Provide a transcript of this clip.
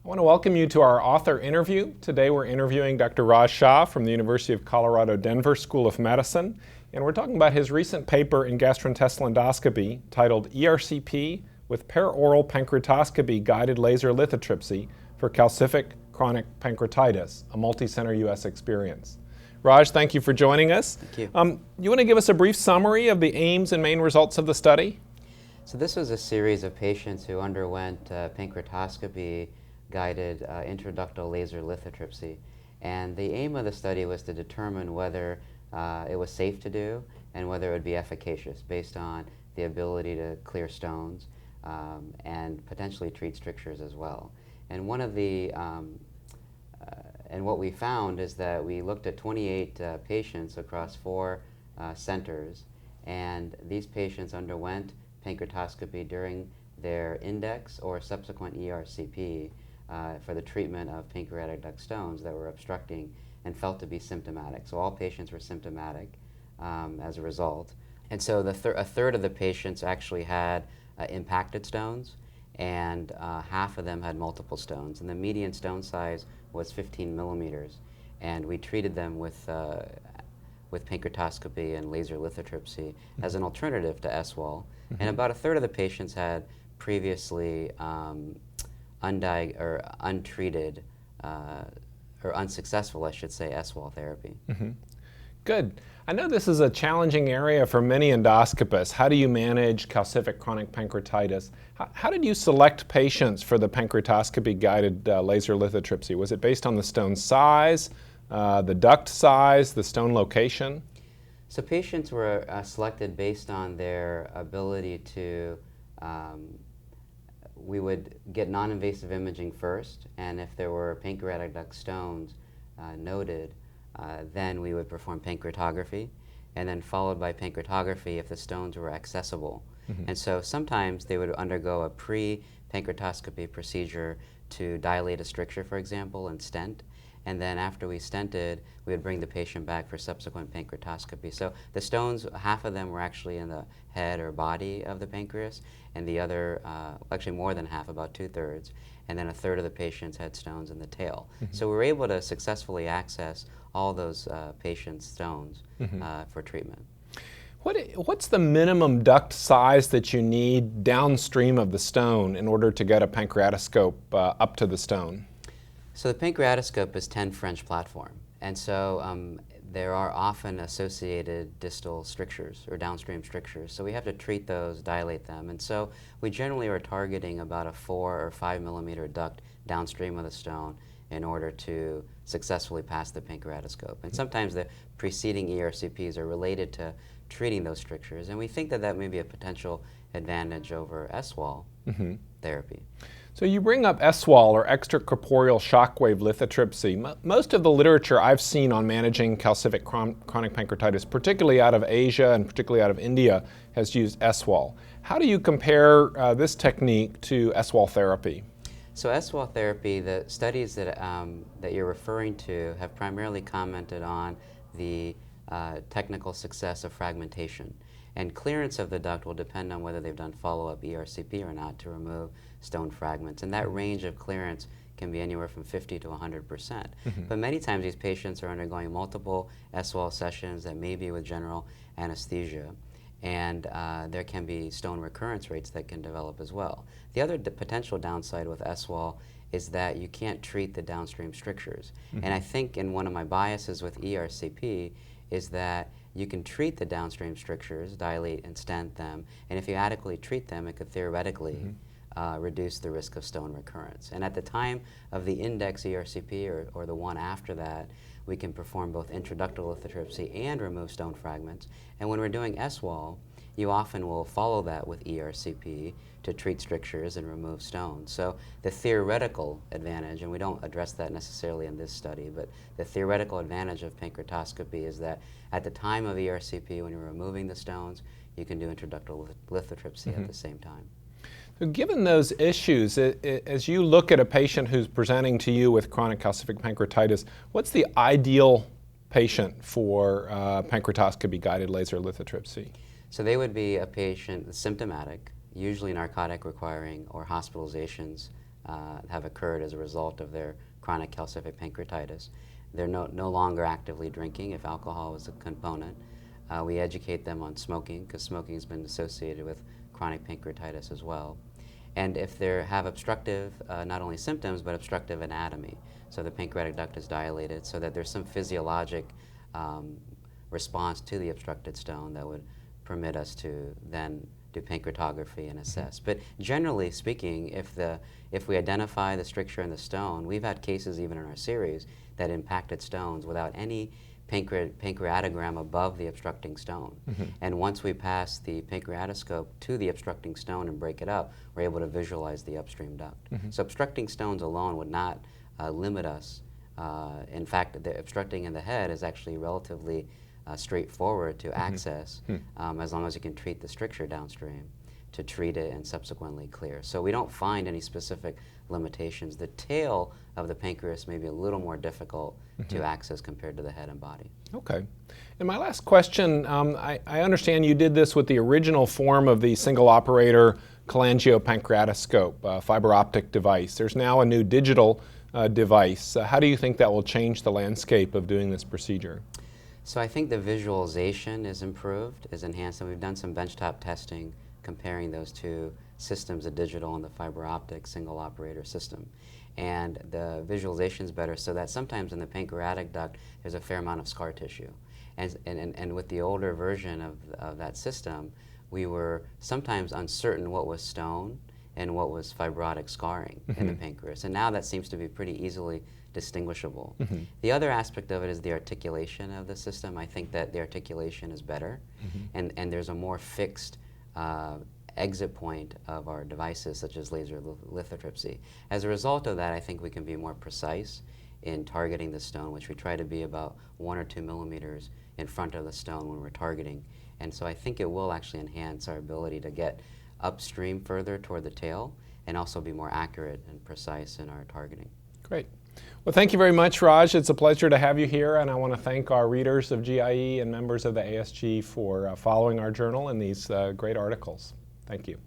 I want to welcome you to our author interview. Today we're interviewing Dr. Raj Shah from the University of Colorado Denver School of Medicine, and we're talking about his recent paper in gastrointestinal endoscopy titled ERCP with Peroral pancreatoscopy-guided laser lithotripsy for calcific chronic pancreatitis, a multicenter U.S. experience. Raj, thank you for joining us. Thank you. You want to give us a brief summary of the aims and main results of the study? So this was a series of patients who underwent pancreatoscopy-guided intraductal laser lithotripsy. And the aim of the study was to determine whether it was safe to do and whether it would be efficacious based on the ability to clear stones and potentially treat strictures as well. And one of the and what we found is that we looked at 28 patients across 4 centers, and these patients underwent pancreatoscopy during their index or subsequent ERCP for the treatment of pancreatic duct stones that were obstructing and felt to be symptomatic. So all patients were symptomatic as a result. And so a third of the patients actually had impacted stones, and half of them had multiple stones. And the median stone size was 15 millimeters. And we treated them with pancreatoscopy and laser lithotripsy as an alternative to Swall. And about a third of the patients had previously untreated or unsuccessful, I should say, Swall therapy. Good. I know this is a challenging area for many endoscopists. How do you manage calcific chronic pancreatitis? How did you select patients for the pancreatoscopy-guided laser lithotripsy? Was it based on the stone size, the duct size, the stone location? So patients were selected based on their ability to, we would get non-invasive imaging first, and if there were pancreatic duct stones noted, then we would perform pancreatography, and then followed by pancreatography if the stones were accessible. And so sometimes they would undergo a pre-pancreatoscopy procedure to dilate a stricture, for example, and stent. And then after we stented, we would bring the patient back for subsequent pancreatoscopy. So the stones, half of them were actually in the head or body of the pancreas, and the other, actually more than half, about 2/3, and then a third of the patients had stones in the tail. So we were able to successfully access all those patients' stones for treatment. What's the minimum duct size that you need downstream of the stone in order to get a pancreatoscope up to the stone? So the pancreatoscope is 10 French platform, and so there are often associated distal strictures or downstream strictures. So we have to treat those, dilate them, and so we generally are targeting about a 4 or 5 millimeter duct downstream of the stone in order to successfully pass the pancreatoscope. And sometimes the preceding ERCPs are related to treating those strictures, and we think that that may be a potential advantage over Swall therapy. So you bring up Swall, or extracorporeal shockwave lithotripsy. Most of the literature I've seen on managing calcific chronic pancreatitis, particularly out of Asia and particularly out of India, has used Swall. How do you compare this technique to Swall therapy? So Swall therapy, the studies that you're referring to have primarily commented on the technical success of fragmentation. And clearance of the duct will depend on whether they've done follow-up ERCP or not to remove stone fragments. And that range of clearance can be anywhere from 50 to 100%. But many times these patients are undergoing multiple Swall sessions that may be with general anesthesia. And there can be stone recurrence rates that can develop as well. The other potential downside with Swall is that you can't treat the downstream strictures. And I think in one of my biases with ERCP is that you can treat the downstream strictures, dilate and stent them, and if you adequately treat them, it could theoretically reduce the risk of stone recurrence. And at the time of the index ERCP or the one after that, we can perform both intraductal lithotripsy and remove stone fragments. And when we're doing Swall, you often will follow that with ERCP to treat strictures and remove stones. So the theoretical advantage, and we don't address that necessarily in this study, but the theoretical advantage of pancreatoscopy is that at the time of ERCP, when you're removing the stones, you can do intraductal lithotripsy at the same time. So given those issues, as you look at a patient who's presenting to you with chronic calcific pancreatitis, what's the ideal patient for pancreatoscopy-guided laser lithotripsy? So they would be a patient symptomatic, usually narcotic requiring or hospitalizations have occurred as a result of their chronic calcific pancreatitis. They're no longer actively drinking if alcohol is a component. We educate them on smoking, because smoking has been associated with chronic pancreatitis as well. And if they have obstructive, not only symptoms, but obstructive anatomy. So the pancreatic duct is dilated, so that there's some physiologic response to the obstructed stone that would permit us to then do pancreatography and assess. But generally speaking, if we identify the stricture in the stone, we've had cases even in our series that impacted stones without any pancreatogram above the obstructing stone. And once we pass the pancreatoscope to the obstructing stone and break it up, we're able to visualize the upstream duct. So obstructing stones alone would not limit us. In fact, the obstructing in the head is actually relatively straightforward to access, as long as you can treat the stricture downstream, to treat it and subsequently clear. So we don't find any specific limitations. The tail of the pancreas may be a little more difficult to access compared to the head and body. Okay. And my last question, I understand you did this with the original form of the single operator cholangiopancreatoscope, fiber optic device. There's now a new digital device. How do you think that will change the landscape of doing this procedure? So I think the visualization is improved, is enhanced, and we've done some benchtop testing comparing those two systems, the digital and the fiber optic single operator system. And the visualization is better, so that sometimes in the pancreatic duct there's a fair amount of scar tissue. And with the older version of that system, we were sometimes uncertain what was stone and what was fibrotic scarring in the pancreas. And now that seems to be pretty easily distinguishable. The other aspect of it is the articulation of the system. I think that the articulation is better, and there's a more fixed exit point of our devices, such as laser lithotripsy. As a result of that, I think we can be more precise in targeting the stone, which we try to be about 1 or 2 millimeters in front of the stone when we're targeting. And so I think it will actually enhance our ability to get upstream further toward the tail and also be more accurate and precise in our targeting. Great. Well, thank you very much, Raj. It's a pleasure to have you here, and I want to thank our readers of GIE and members of the ASG for following our journal and these great articles. Thank you.